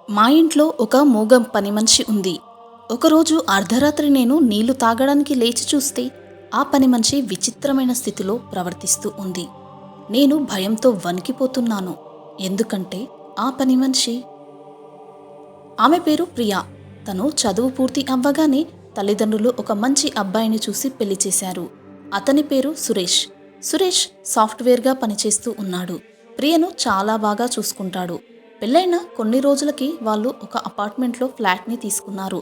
మా ఇంట్లో ఒక మూగ పని మనిషి ఉంది. ఒకరోజు అర్ధరాత్రి నేను నీళ్లు తాగడానికి లేచి చూస్తే ఆ పని మనిషి విచిత్రమైన స్థితిలో ప్రవర్తిస్తూ ఉంది. నేను భయంతో వణికిపోతున్నాను. ఎందుకంటే ఆ పని మనిషి, ఆమె పేరు ప్రియా. తను చదువు పూర్తి అవ్వగానే తల్లిదండ్రులు ఒక మంచి అబ్బాయిని చూసి పెళ్లి చేశారు. అతని పేరు సురేష్. సురేష్ సాఫ్ట్వేర్గా పనిచేస్తూ ఉన్నాడు. ప్రియను చాలా బాగా చూసుకుంటాడు. పెళ్ళైన కొన్ని రోజులకి వాళ్ళు ఒక అపార్ట్మెంట్లో ఫ్లాట్ని తీసుకున్నారు.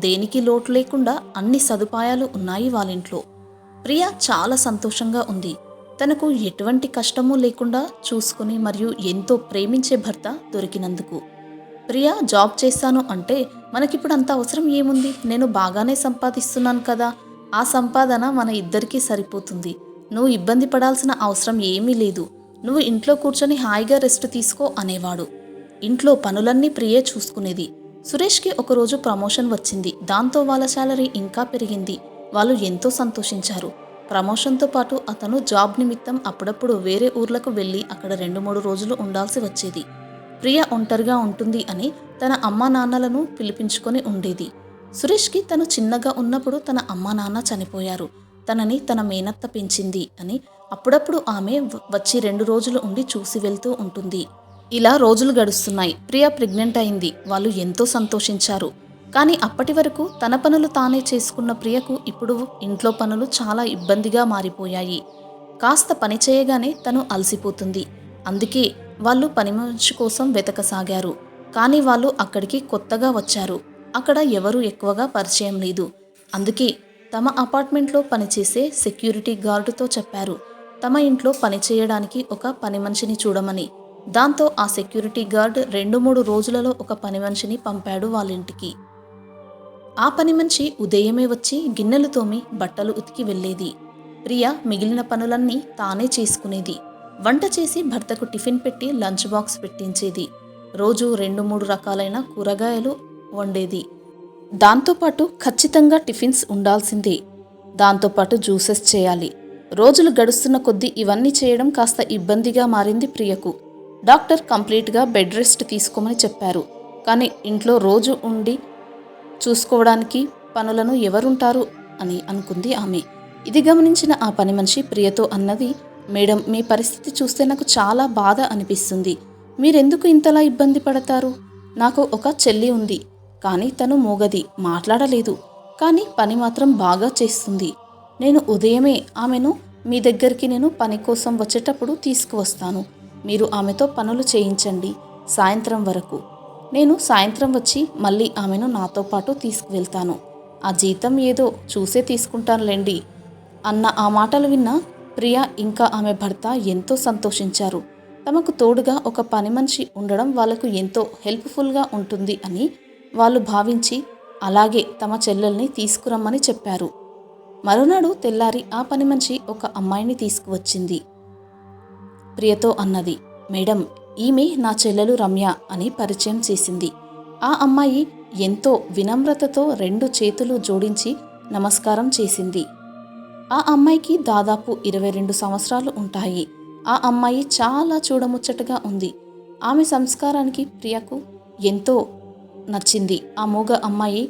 దేనికి లోటు లేకుండా అన్ని సదుపాయాలు ఉన్నాయి వాళ్ళింట్లో. ప్రియ చాలా సంతోషంగా ఉంది. తనకు ఎటువంటి కష్టమూ లేకుండా చూసుకుని మరియు ఎంతో ప్రేమించే భర్త దొరికినందుకు. ప్రియా జాబ్ చేశాను అంటే మనకిప్పుడు అంత అవసరం ఏముంది? నేను బాగానే సంపాదిస్తున్నాను కదా, ఆ సంపాదన మన ఇద్దరికీ సరిపోతుంది. నువ్వు ఇబ్బంది పడాల్సిన అవసరం ఏమీ లేదు. నువ్వు ఇంట్లో కూర్చొని హాయిగా రెస్ట్ తీసుకో అనేవాడు. ఇంట్లో పనులన్నీ ప్రియే చూసుకునేది. సురేష్కి ఒకరోజు ప్రమోషన్ వచ్చింది. దాంతో వాళ్ళ శాలరీ ఇంకా పెరిగింది. వాళ్ళు ఎంతో సంతోషించారు. ప్రమోషన్తో పాటు అతను జాబ్ నిమిత్తం అప్పుడప్పుడు వేరే ఊర్లకు వెళ్ళి అక్కడ 2-3 రోజులు ఉండాల్సి వచ్చేది. ప్రియ ఒంటరిగా ఉంటుంది అని తన అమ్మా నాన్నలను పిలిపించుకొని ఉండేది. సురేష్కి తను చిన్నగా ఉన్నప్పుడు తన అమ్మా నాన్న చనిపోయారు. తనని తన మేనత్త పెంచింది అని అప్పుడప్పుడు ఆమె వచ్చి 2 రోజులు ఉండి చూసి వెళ్తూ ఉంటుంది. ఇలా రోజులు గడుస్తున్నాయి. ప్రియ ప్రెగ్నెంట్ అయింది. వాళ్ళు ఎంతో సంతోషించారు. కానీ అప్పటి వరకు తన పనులు తానే చేసుకున్న ప్రియకు ఇప్పుడు ఇంట్లో పనులు చాలా ఇబ్బందిగా మారిపోయాయి. కాస్త పని చేయగానే తను అలసిపోతుంది. అందుకే వాళ్ళు పని మనిషి కోసం వెతకసాగారు. కానీ వాళ్ళు అక్కడికి కొత్తగా వచ్చారు. అక్కడ ఎవరూ ఎక్కువగా పరిచయం లేదు. అందుకే తమ అపార్ట్మెంట్లో పనిచేసే సెక్యూరిటీ గార్డుతో చెప్పారు తమ ఇంట్లో పని చేయడానికి ఒక పని మనిషిని చూడమని. దాంతో ఆ సెక్యూరిటీ గార్డ్ 2-3 రోజులలో ఒక పని మనిషిని పంపాడు వాళ్ళింటికి. ఆ పని మనిషి ఉదయమే వచ్చి గిన్నెలు తోమి బట్టలు ఉతికి వెళ్ళేది. ప్రియ మిగిలిన పనులన్నీ తానే చేసుకునేది. వంట చేసి భర్తకు టిఫిన్ పెట్టి లంచ్ బాక్స్ పెట్టించేది. రోజు 2-3 రకాలైన కూరగాయలు వండేది. దాంతోపాటు ఖచ్చితంగా టిఫిన్స్ ఉండాల్సిందే. దాంతోపాటు జ్యూసెస్ చేయాలి. రోజులు గడుస్తున్న కొద్దీ ఇవన్నీ చేయడం కాస్త ఇబ్బందిగా మారింది ప్రియకు. డాక్టర్ కంప్లీట్గా బెడ్ రెస్ట్ తీసుకోమని చెప్పారు. కానీ ఇంట్లో రోజు ఉండి చూసుకోవడానికి పనులను ఎవరుంటారు అని అనుకుంది ఆమె. ఇది గమనించిన ఆ పని మనిషి ప్రియతో అన్నది, మేడం, మీ పరిస్థితి చూస్తే నాకు చాలా బాధ అనిపిస్తుంది. మీరెందుకు ఇంతలా ఇబ్బంది పడతారు? నాకు ఒక చెల్లి ఉంది. కానీ తను మూగది, మాట్లాడలేదు. కానీ పని మాత్రం బాగా చేస్తుంది. నేను ఉదయమే ఆమెను మీ దగ్గరికి నేను పని కోసం వచ్చేటప్పుడు తీసుకువస్తాను. మీరు ఆమెతో పనులు చేయించండి సాయంత్రం వరకు. నేను సాయంత్రం వచ్చి మళ్ళీ ఆమెను నాతో పాటు తీసుకువెళ్తాను. ఆ జీతం ఏదో చూసే తీసుకుంటానులేండి అన్న ఆ మాటలు విన్న ప్రియ ఇంకా ఆమె భర్త ఎంతో సంతోషించారు. తమకు తోడుగా ఒక పని మనిషి ఉండడం వాళ్లకు ఎంతో హెల్ప్ఫుల్గా ఉంటుంది అని వాళ్ళు భావించి అలాగే తమ చెల్లెల్ని తీసుకురమ్మని చెప్పారు. మరునాడు తెల్లారి ఆ పని మనిషి ఒక అమ్మాయిని తీసుకువచ్చింది. ప్రియతో అన్నది, మేడం, ఈమె నా చెల్లెలు రమ్య అని పరిచయం చేసింది. ఆ అమ్మాయి ఎంతో వినమ్రతతో 2 చేతులు జోడించి నమస్కారం చేసింది. ఆ అమ్మాయికి దాదాపు 22 సంవత్సరాలు ఉంటాయి. ఆ అమ్మాయి చాలా చూడముచ్చటగా ఉంది. ఆమె సంస్కారానికి ప్రియకు ఎంతో నచ్చింది. ఆ మూగ అమ్మాయి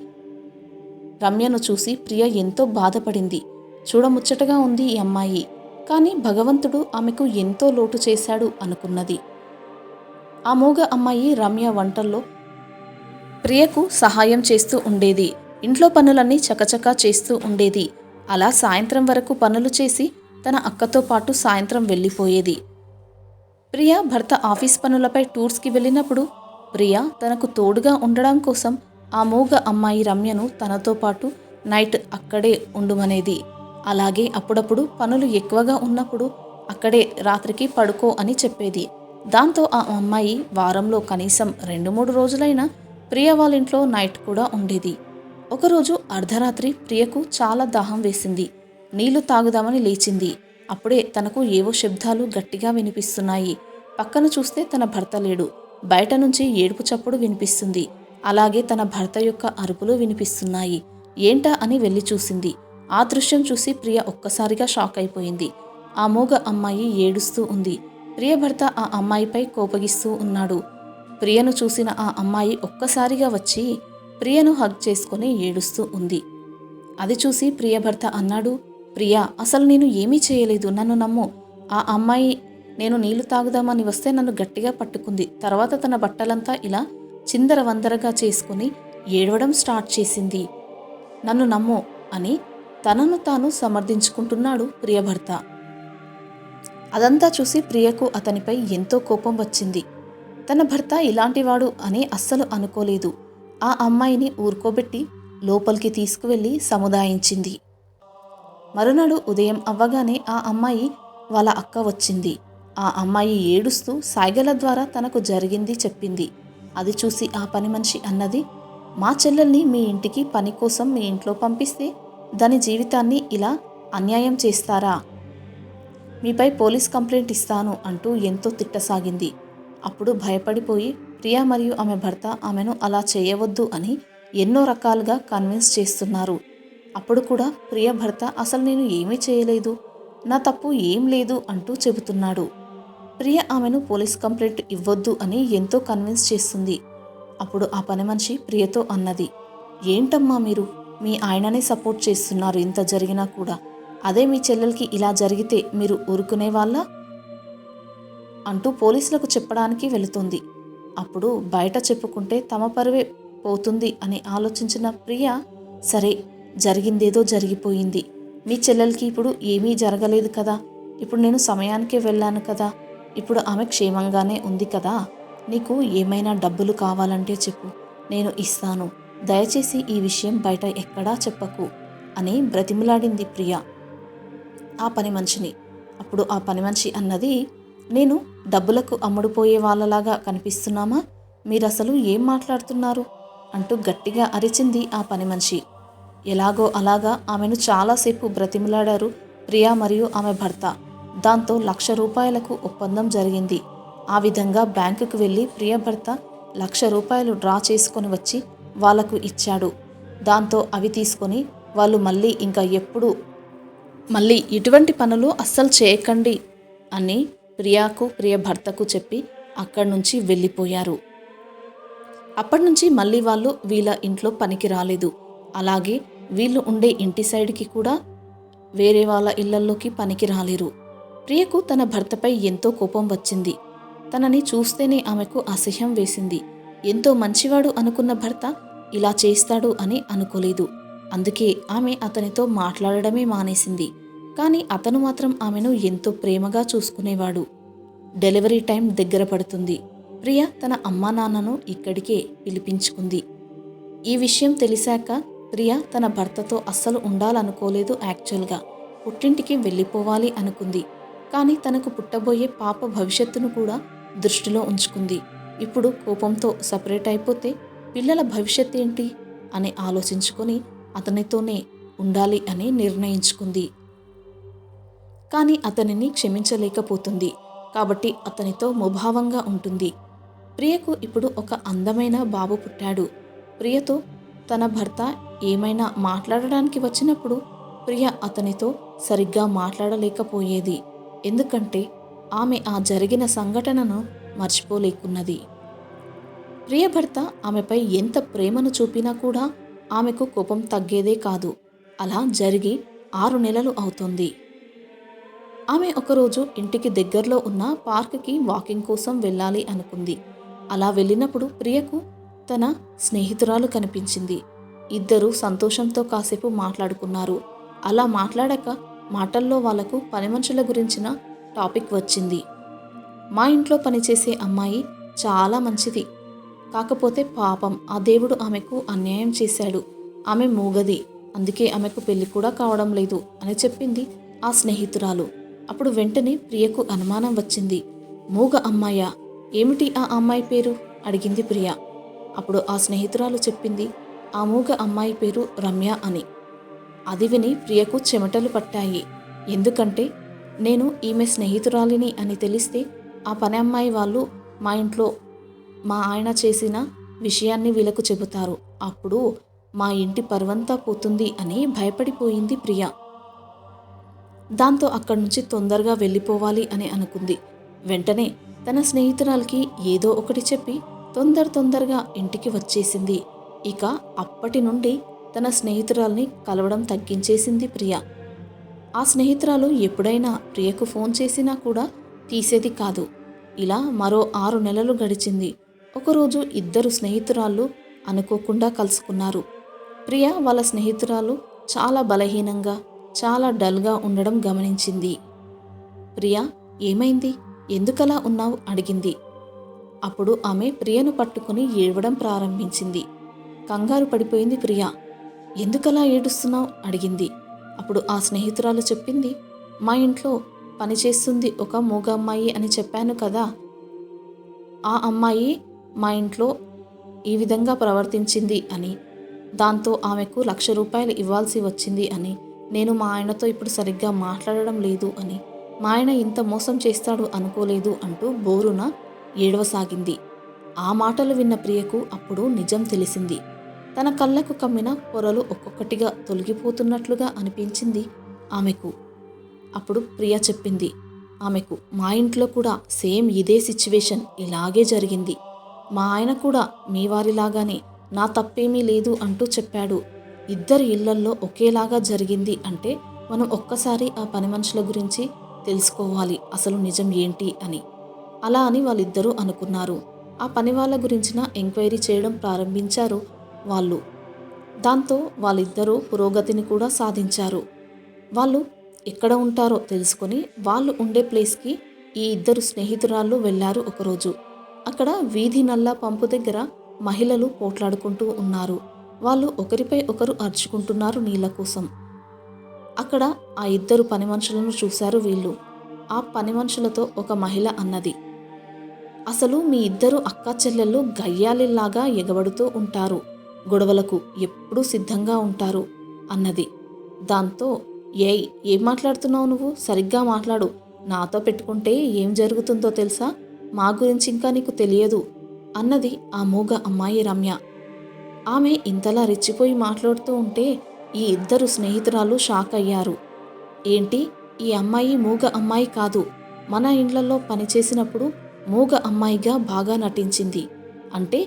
రమ్యను చూసి ప్రియ ఎంతో బాధపడింది. చూడముచ్చటగా ఉంది ఈ అమ్మాయి, కానీ భగవంతుడు ఆమెకు ఎంతో లోటు చేశాడు అనుకున్నది. ఆ మూగ అమ్మాయి రమ్య వంటల్లో ప్రియకు సహాయం చేస్తూ ఉండేది. ఇంట్లో పనులన్నీ చకచకా చేస్తూ ఉండేది. అలా సాయంత్రం వరకు పనులు చేసి తన అక్కతో పాటు సాయంత్రం వెళ్ళిపోయేది. ప్రియ భర్త ఆఫీస్ పనులపై టూర్స్కి వెళ్ళినప్పుడు ప్రియ తనకు తోడుగా ఉండడం కోసం ఆ మూగ అమ్మాయి రమ్యను తనతో పాటు నైట్ అక్కడే ఉండుమనేది. అలాగే అప్పుడప్పుడు పనులు ఎక్కువగా ఉన్నప్పుడు అక్కడే రాత్రికి పడుకో అని చెప్పేది. దాంతో ఆ అమ్మాయి వారంలో కనీసం 2-3 రోజులైనా ప్రియ వాళ్ళింట్లో నైట్ కూడా ఉండేది. ఒకరోజు అర్ధరాత్రి ప్రియకు చాలా దాహం వేసింది. నీళ్లు తాగుదామని లేచింది. అప్పుడే తనకు ఏవో శబ్దాలు గట్టిగా వినిపిస్తున్నాయి. పక్కన చూస్తే తన భర్త లేడు. బయట నుంచి ఏడుపు చప్పుడు వినిపిస్తుంది. అలాగే తన భర్త యొక్క అరుపులు వినిపిస్తున్నాయి. ఏంటా అని వెళ్ళి చూసింది. ఆ దృశ్యం చూసి ప్రియ ఒక్కసారిగా షాక్ అయిపోయింది. ఆ మూగ అమ్మాయి ఏడుస్తూ ఉంది. ప్రియ భర్త ఆ అమ్మాయిపై కోపగిస్తూ ఉన్నాడు. ప్రియను చూసిన ఆ అమ్మాయి ఒక్కసారిగా వచ్చి ప్రియను హగ్ చేసుకుని ఏడుస్తూ ఉంది. అది చూసి ప్రియ భర్త అన్నాడు, ప్రియా, అసలు నేను ఏమీ చేయలేదు, నన్ను నమ్ము. ఆ అమ్మాయి నేను నీళ్లు తాగుదామని వస్తే నన్ను గట్టిగా పట్టుకుంది. తర్వాత తన బట్టలంతా ఇలా చిందరవందరగా చేసుకుని ఏడవడం స్టార్ట్ చేసింది. నన్ను నమ్ము అని తనను తాను సమర్థించుకుంటున్నాడు ప్రియభర్త. అదంతా చూసి ప్రియకు అతనిపై ఎంతో కోపం వచ్చింది. తన భర్త ఇలాంటివాడు అని అస్సలు అనుకోలేదు. ఆ అమ్మాయిని ఊరుకోబెట్టి లోపలికి తీసుకువెళ్ళి సముదాయించింది. మరునాడు ఉదయం అవ్వగానే ఆ అమ్మాయి వాళ్ళ అక్క వచ్చింది. ఆ అమ్మాయి ఏడుస్తూ సాయిగల ద్వారా తనకు జరిగింది చెప్పింది. అది చూసి ఆ పని మనిషి అన్నది, మా చెల్లెల్ని మీ ఇంటికి పని కోసం మీ ఇంట్లో పంపిస్తే దాని జీవితాన్ని ఇలా అన్యాయం చేస్తారా? మీపై పోలీస్ కంప్లైంట్ ఇస్తాను అంటూ ఎంతో తిట్టసాగింది. అప్పుడు భయపడిపోయి ప్రియా మరియు ఆమె భర్త ఆమెను అలా చేయవద్దు అని ఎన్నో రకాలుగా కన్విన్స్ చేస్తున్నారు. అప్పుడు కూడా ప్రియ భర్త అసలు నేను ఏమీ చేయలేదు, నా తప్పు ఏం లేదు అంటూ చెబుతున్నాడు. ప్రియ ఆమెను పోలీస్ కంప్లైంట్ ఇవ్వొద్దు అని ఎంతో కన్విన్స్ చేస్తుంది. అప్పుడు ఆ పని మనిషి ప్రియతో అన్నది, ఏంటమ్మా మీరు మీ ఆయననే సపోర్ట్ చేస్తున్నారు ఇంత జరిగినా కూడా. అదే మీ చెల్లెలకి ఇలా జరిగితే మీరు ఊరుకునేవాళ్ళ అంటూ పోలీసులకు చెప్పడానికి వెళుతుంది. అప్పుడు బయట చెప్పుకుంటే తమ పరువే పోతుంది అని ఆలోచించిన ప్రియ, సరే జరిగిందేదో జరిగిపోయింది, మీ చెల్లెలకి ఇప్పుడు ఏమీ జరగలేదు కదా, ఇప్పుడు నేను సమయానికే వెళ్ళాను కదా, ఇప్పుడు ఆమె క్షేమంగానే ఉంది కదా, నీకు ఏమైనా డబ్బులు కావాలంటే చెప్పు, నేను ఇస్తాను, దయచేసి ఈ విషయం బయట ఎక్కడా చెప్పకు అని బ్రతిమిలాడింది ప్రియ ఆ పని మనిషిని. అప్పుడు ఆ పని మనిషి అన్నది, నేను డబ్బులకు అమ్ముడుపోయే వాళ్ళలాగా కనిపిస్తున్నామా? మీరసలు ఏం మాట్లాడుతున్నారు అంటూ గట్టిగా అరిచింది ఆ పని మనిషి. ఎలాగో అలాగా ఆమెను చాలాసేపు బ్రతిమిలాడారు ప్రియా మరియు ఆమె భర్త. దాంతో 1,00,000 రూపాయలకు ఒప్పందం జరిగింది. ఆ విధంగా బ్యాంకుకు వెళ్ళి ప్రియ భర్త 1,00,000 రూపాయలు డ్రా చేసుకొని వచ్చి వాళ్లకు ఇచ్చాడు. దాంతో అవి తీసుకొని వాళ్ళు మళ్ళీ ఇటువంటి పనులు అస్సలు చేయకండి అని ప్రియాకు ప్రియ భర్తకు చెప్పి అక్కడి నుంచి వెళ్ళిపోయారు. అప్పటి నుంచి మళ్ళీ వాళ్ళు వీళ్ళ ఇంట్లో పనికి రాలేదు. అలాగే వీళ్ళు ఉండే ఇంటి సైడ్కి కూడా వేరే వాళ్ళ ఇళ్లల్లోకి పనికి రాలేరు. ప్రియకు తన భర్తపై ఎంతో కోపం వచ్చింది. తనని చూస్తేనే ఆమెకు అసహ్యం వేసింది. ఎంతో మంచివాడు అనుకున్న భర్త ఇలా చేస్తాడు అని అనుకోలేదు. అందుకే ఆమె అతనితో మాట్లాడడమే మానేసింది. కానీ అతను మాత్రం ఆమెను ఎంతో ప్రేమగా చూసుకునేవాడు. డెలివరీ టైం దగ్గర పడుతుంది. ప్రియ తన అమ్మా నాన్నను ఇక్కడికే పిలిపించుకుంది. ఈ విషయం తెలిసాక ప్రియ తన భర్తతో అస్సలు ఉండాలనుకోలేదు. యాక్చువల్గా పుట్టింటికి వెళ్ళిపోవాలి అనుకుంది. కానీ తనకు పుట్టబోయే పాప భవిష్యత్తును కూడా దృష్టిలో ఉంచుకుంది. ఇప్పుడు కోపంతో సపరేట్ అయిపోతే పిల్లల భవిష్యత్ ఏంటి అని ఆలోచించుకొని అతనితోనే ఉండాలి అని నిర్ణయించుకుంది. కానీ అతనిని క్షమించలేకపోతుంది. కాబట్టి అతనితో ముభావంగా ఉంటుంది. ప్రియకు ఇప్పుడు ఒక అందమైన బాబు పుట్టాడు. ప్రియతో తన భర్త ఏమైనా మాట్లాడడానికి వచ్చినప్పుడు ప్రియ అతనితో సరిగ్గా మాట్లాడలేకపోయేది. ఎందుకంటే ఆమె ఆ జరిగిన సంఘటనను మర్చిపోలేకున్నది. ప్రియ భర్త ఆమెపై ఎంత ప్రేమను చూపినా కూడా ఆమెకు కోపం తగ్గేదే కాదు. అలా జరిగి 6 నెలలు అవుతుంది. ఆమె ఒకరోజు ఇంటికి దగ్గరలో ఉన్న పార్క్కి వాకింగ్ కోసం వెళ్ళాలి అనుకుంది. అలా వెళ్ళినప్పుడు ప్రియకు తన స్నేహితురాలు కనిపించింది. ఇద్దరూ సంతోషంతో కాసేపు మాట్లాడుకున్నారు. అలా మాట్లాడాక మాటల్లో వాళ్లకు పని మనుషుల గురించిన టాపిక్ వచ్చింది. మా ఇంట్లో పనిచేసే అమ్మాయి చాలా మంచిది, కాకపోతే పాపం ఆ దేవుడు ఆమెకు అన్యాయం చేశాడు. ఆమె మూగది, అందుకే ఆమెకు పెళ్లి కూడా కావడం లేదు అని చెప్పింది ఆ స్నేహితురాలు. అప్పుడు వెంటనే ప్రియకు అనుమానం వచ్చింది. మూగ అమ్మాయా? ఏమిటి ఆ అమ్మాయి పేరు అడిగింది ప్రియ. అప్పుడు ఆ స్నేహితురాలు చెప్పింది, ఆ మూగ అమ్మాయి పేరు రమ్య అని. అది విని ప్రియకు చెమటలు పట్టాయి. ఎందుకంటే నేను ఈమె స్నేహితురాలిని అని తెలిస్తే ఆ పని అమ్మాయి వాళ్ళు మా ఇంట్లో మా ఆయన చేసిన విషయాన్ని వీళ్ళకు చెబుతారు, అప్పుడు మా ఇంటి పరువంతా పోతుంది అని భయపడిపోయింది ప్రియ. దాంతో అక్కడి నుంచి తొందరగా వెళ్ళిపోవాలి అని అనుకుంది. వెంటనే తన స్నేహితురాలకి ఏదో ఒకటి చెప్పి తొందరగా ఇంటికి వచ్చేసింది. ఇక అప్పటి నుండి తన స్నేహితురాల్ని కలవడం తగ్గించేసింది ప్రియ. ఆ స్నేహితురాలు ఎప్పుడైనా ప్రియకు ఫోన్ చేసినా కూడా తీసేది కాదు. ఇలా మరో 6 నెలలు గడిచింది. ఒకరోజు ఇద్దరు స్నేహితురాళ్ళు అనుకోకుండా కలుసుకున్నారు. ప్రియ వాళ్ళ స్నేహితురాలు చాలా బలహీనంగా, చాలా డల్గా ఉండడం గమనించింది. ప్రియా, ఏమైంది? ఎందుకలా ఉన్నావు? అడిగింది. అప్పుడు ఆమె ప్రియను పట్టుకుని ఏడవడం ప్రారంభించింది. కంగారు పడిపోయింది ప్రియ. ఎందుకలా ఏడుస్తున్నావు? అడిగింది. అప్పుడు ఆ స్నేహితురాలు చెప్పింది, మా ఇంట్లో పనిచేస్తుంది ఒక మూగ అమ్మాయి అని చెప్పాను కదా. ఆ అమ్మాయి మా ఇంట్లో ఈ విధంగా ప్రవర్తించింది అని, దాంతో ఆమెకు ₹1,00,000 ఇవ్వాల్సి వచ్చింది అని, నేను మా ఆయనతో ఇప్పుడు సరిగ్గా మాట్లాడడం లేదు అని, మా ఆయన ఇంత మోసం చేస్తాడు అనుకోలేదు అంటూ బోరున ఏడవసాగింది. ఆ మాటలు విన్న ప్రియకు అప్పుడు నిజం తెలిసింది. తన కళ్ళకు కమ్మిన పొరలు ఒక్కొక్కటిగా తొలగిపోతున్నట్లుగా అనిపించింది ఆమెకు. అప్పుడు ప్రియ చెప్పింది ఆమెకు, మా ఇంట్లో కూడా సేమ్ ఇదే సిచ్యువేషన్ ఇలాగే జరిగింది. మా ఆయన కూడా మీ వారిలాగానే నా తప్పేమీ లేదు అంటూ చెప్పాడు. ఇద్దరి ఇళ్లల్లో ఒకేలాగా జరిగింది అంటే మనం ఒక్కసారి ఆ పని మనుషుల గురించి తెలుసుకోవాలి, అసలు నిజం ఏంటి అని. అలా అని వాళ్ళిద్దరూ అనుకున్నారు. ఆ పని వాళ్ళ గురించిన ఎంక్వైరీ చేయడం ప్రారంభించారు వాళ్ళు. దాంతో వాళ్ళిద్దరూ పురోగతిని కూడా సాధించారు. వాళ్ళు ఎక్కడ ఉంటారో తెలుసుకొని వాళ్ళు ఉండే ప్లేస్కి ఈ ఇద్దరు స్నేహితురాళ్ళు వెళ్ళారు ఒకరోజు. అక్కడ వీధి నల్లా పంపు దగ్గర మహిళలు పోట్లాడుకుంటూ ఉన్నారు. వాళ్ళు ఒకరిపై ఒకరు అరుచుకుంటున్నారు నీళ్ల కోసం. అక్కడ ఆ ఇద్దరు పని మనుషులను చూశారు వీళ్ళు. ఆ పని మనుషులతో ఒక మహిళ అన్నది, అసలు మీ ఇద్దరు అక్కా చెల్లెళ్ళు గయ్యాలిలాగా ఎగబడుతూ ఉంటారు, గొడవలకు ఎప్పుడూ సిద్ధంగా ఉంటారు అన్నది. దాంతో, ఏయ్, ఏం మాట్లాడుతున్నావు నువ్వు? సరిగ్గా మాట్లాడు. నాతో పెట్టుకుంటే ఏం జరుగుతుందో తెలుసా? మా గురించి ఇంకా నీకు తెలియదు అన్నది ఆ మూగ అమ్మాయి రమ్య. ఆమె ఇంతలా రెచ్చిపోయి మాట్లాడుతూ ఉంటే ఈ ఇద్దరు స్నేహితురాలు షాక్ అయ్యారు. ఏంటి, ఈ అమ్మాయి మూగ అమ్మాయి కాదు, మన ఇండ్లలో పనిచేసినప్పుడు మూగ అమ్మాయిగా బాగా నటించింది. అంటే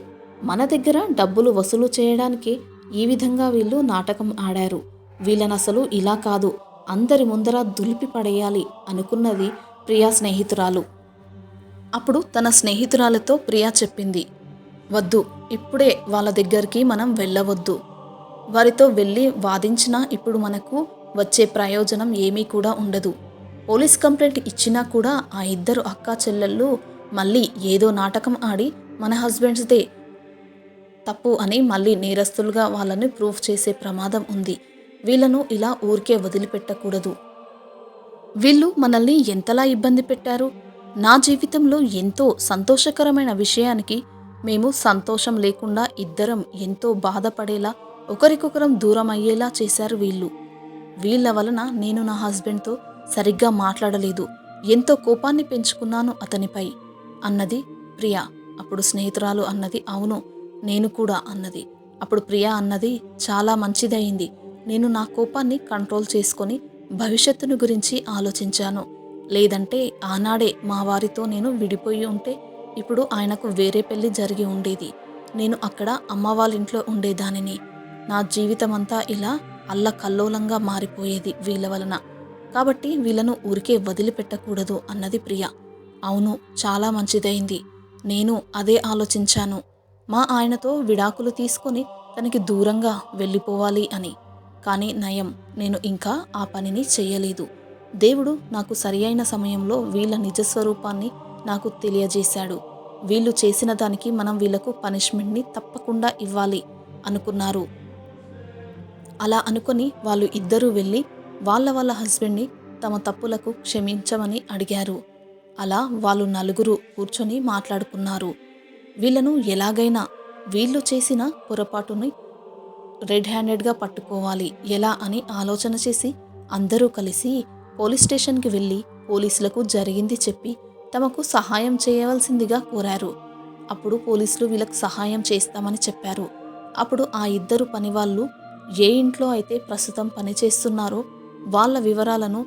మన దగ్గర డబ్బులు వసూలు చేయడానికి ఈ విధంగా వీళ్ళు నాటకం ఆడారు. వీళ్ళనసలు ఇలా కాదు, అందరి ముందర దులిపి పడేయాలి అనుకున్నది ప్రియా స్నేహితురాలు. అప్పుడు తన స్నేహితురాలతో ప్రియా చెప్పింది, వద్దు, ఇప్పుడే వాళ్ళ దగ్గరికి మనం వెళ్ళవద్దు. వారితో వెళ్ళి వాదించినా ఇప్పుడు మనకు వచ్చే ప్రయోజనం ఏమీ కూడా ఉండదు. పోలీస్ కంప్లైంట్ ఇచ్చినా కూడా ఆ ఇద్దరు అక్కా చెల్లెళ్ళు మళ్ళీ ఏదో నాటకం ఆడి మన హస్బెండ్స్దే తప్పు అని మళ్ళీ నేరస్తులుగా వాళ్ళని ప్రూఫ్ చేసే ప్రమాదం ఉంది. వీళ్ళను ఇలా ఊరికే వదిలిపెట్టకూడదు. వీళ్ళు మనల్ని ఎంతలా ఇబ్బంది పెట్టారు. నా జీవితంలో ఎంతో సంతోషకరమైన విషయానికి మేము సంతోషం లేకుండా ఇద్దరం ఎంతో బాధపడేలా, ఒకరికొకరం దూరం అయ్యేలా చేశారు వీళ్ళు. వీళ్ళ వలన నేను నా హస్బెండ్తో సరిగ్గా మాట్లాడలేదు, ఎంతో కోపాన్ని పెంచుకున్నాను అతనిపై అన్నది ప్రియా. అప్పుడు స్నేహితురాలు అన్నది, అవును, నేను కూడా అన్నది. అప్పుడు ప్రియా అన్నది, చాలా మంచిదయింది. నేను నా కోపాన్ని కంట్రోల్ చేసుకొని భవిష్యత్తును గురించి ఆలోచించాను. లేదంటే ఆనాడే మా వారితో నేను విడిపోయి ఉంటే ఇప్పుడు ఆయనకు వేరే పెళ్లి జరిగి ఉండేది. నేను అక్కడ అమ్మ వాళ్ళ ఇంట్లో ఉండేదానిని. నా జీవితమంతా ఇలా అల్లకల్లోలంగా మారిపోయేది వీళ్ళ వలన. కాబట్టి వీళ్ళను ఊరికే వదిలిపెట్టకూడదు అన్నది ప్రియ. అవును, చాలా మంచిదైంది. నేను అదే ఆలోచించాను. మా ఆయనతో విడాకులు తీసుకొని తనకి దూరంగా వెళ్ళిపోవాలి అని. కానీ నయం, నేను ఇంకా ఆ పనిని చెయ్యలేదు. దేవుడు నాకు సరియైన సమయంలో వీళ్ళ నిజస్వరూపాన్ని నాకు తెలియజేశాడు. వీళ్ళు చేసిన దానికి మనం వీళ్ళకు పనిష్మెంట్ని తప్పకుండా ఇవ్వాలి అనుకున్నారు. అలా అనుకొని వాళ్ళు ఇద్దరూ వెళ్ళి వాళ్ళ హస్బెండ్ని తమ తప్పులకు క్షమించమని అడిగారు. అలా వాళ్ళు నలుగురు కూర్చొని మాట్లాడుకున్నారు. వీళ్ళను ఎలాగైనా వీళ్ళు చేసిన పొరపాటుని రెడ్ హ్యాండెడ్గా పట్టుకోవాలి ఎలా అని ఆలోచన చేసి అందరూ కలిసి పోలీస్ స్టేషన్కి వెళ్ళి పోలీసులకు జరిగింది చెప్పి తమకు సహాయం చేయవలసిందిగా కోరారు. అప్పుడు పోలీసులు వీళ్ళకు సహాయం చేస్తామని చెప్పారు. అప్పుడు ఆ ఇద్దరు పనివాళ్ళు ఏ ఇంట్లో అయితే ప్రస్తుతం పనిచేస్తున్నారో వాళ్ళ వివరాలను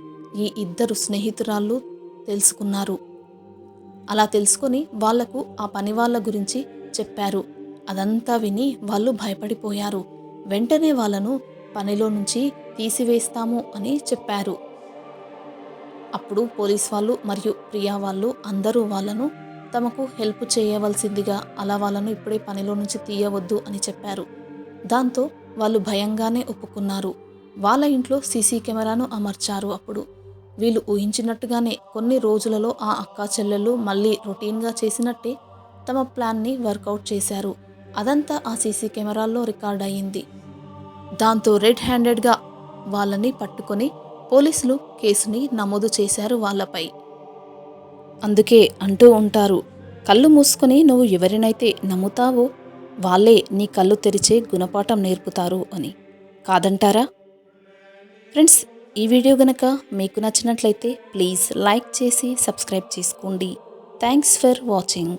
ఈ ఇద్దరు స్నేహితురాళ్ళు తెలుసుకున్నారు. అలా తెలుసుకొని వాళ్లకు ఆ పని వాళ్ళ గురించి చెప్పారు. అదంతా విని వాళ్ళు భయపడిపోయారు. వెంటనే వాళ్ళను పనిలో నుంచి తీసివేస్తాము అని చెప్పారు. అప్పుడు పోలీస్ వాళ్ళు మరియు ప్రియా వాళ్ళు అందరూ వాళ్ళను తమకు హెల్ప్ చేయవలసిందిగా, అలా వాళ్ళను ఇప్పుడే పనిలో నుంచి తీయవద్దు అని చెప్పారు. దాంతో వాళ్ళు భయంగానే ఒప్పుకున్నారు. వాళ్ళ ఇంట్లో సీసీ కెమెరాను అమర్చారు. అప్పుడు వీళ్ళు ఊహించినట్టుగానే కొన్ని రోజులలో ఆ అక్కా చెల్లెళ్ళు మళ్ళీ రొటీన్గా చేసినట్టే తమ ప్లాన్ని వర్కౌట్ చేశారు. అదంతా ఆ సీసీ కెమెరాల్లో రికార్డ్ అయ్యింది. దాంతో రెడ్ హ్యాండెడ్గా వాళ్ళని పట్టుకొని పోలీసులు కేసుని నమోదు చేశారు వాళ్ళపై. అందుకే అంటూ ఉంటారు, కళ్ళు మూసుకొని నువ్వు ఎవరినైతే నమ్ముతావో వాళ్ళే నీ కళ్ళు తెరిచే గుణపాఠం నేర్పుతారు అని. కాదంటారా? ఫ్రెండ్స్, ఈ వీడియో గనక మీకు నచ్చినట్లయితే ప్లీజ్ లైక్ చేసి సబ్స్క్రైబ్ చేసుకోండి. Thanks for watching.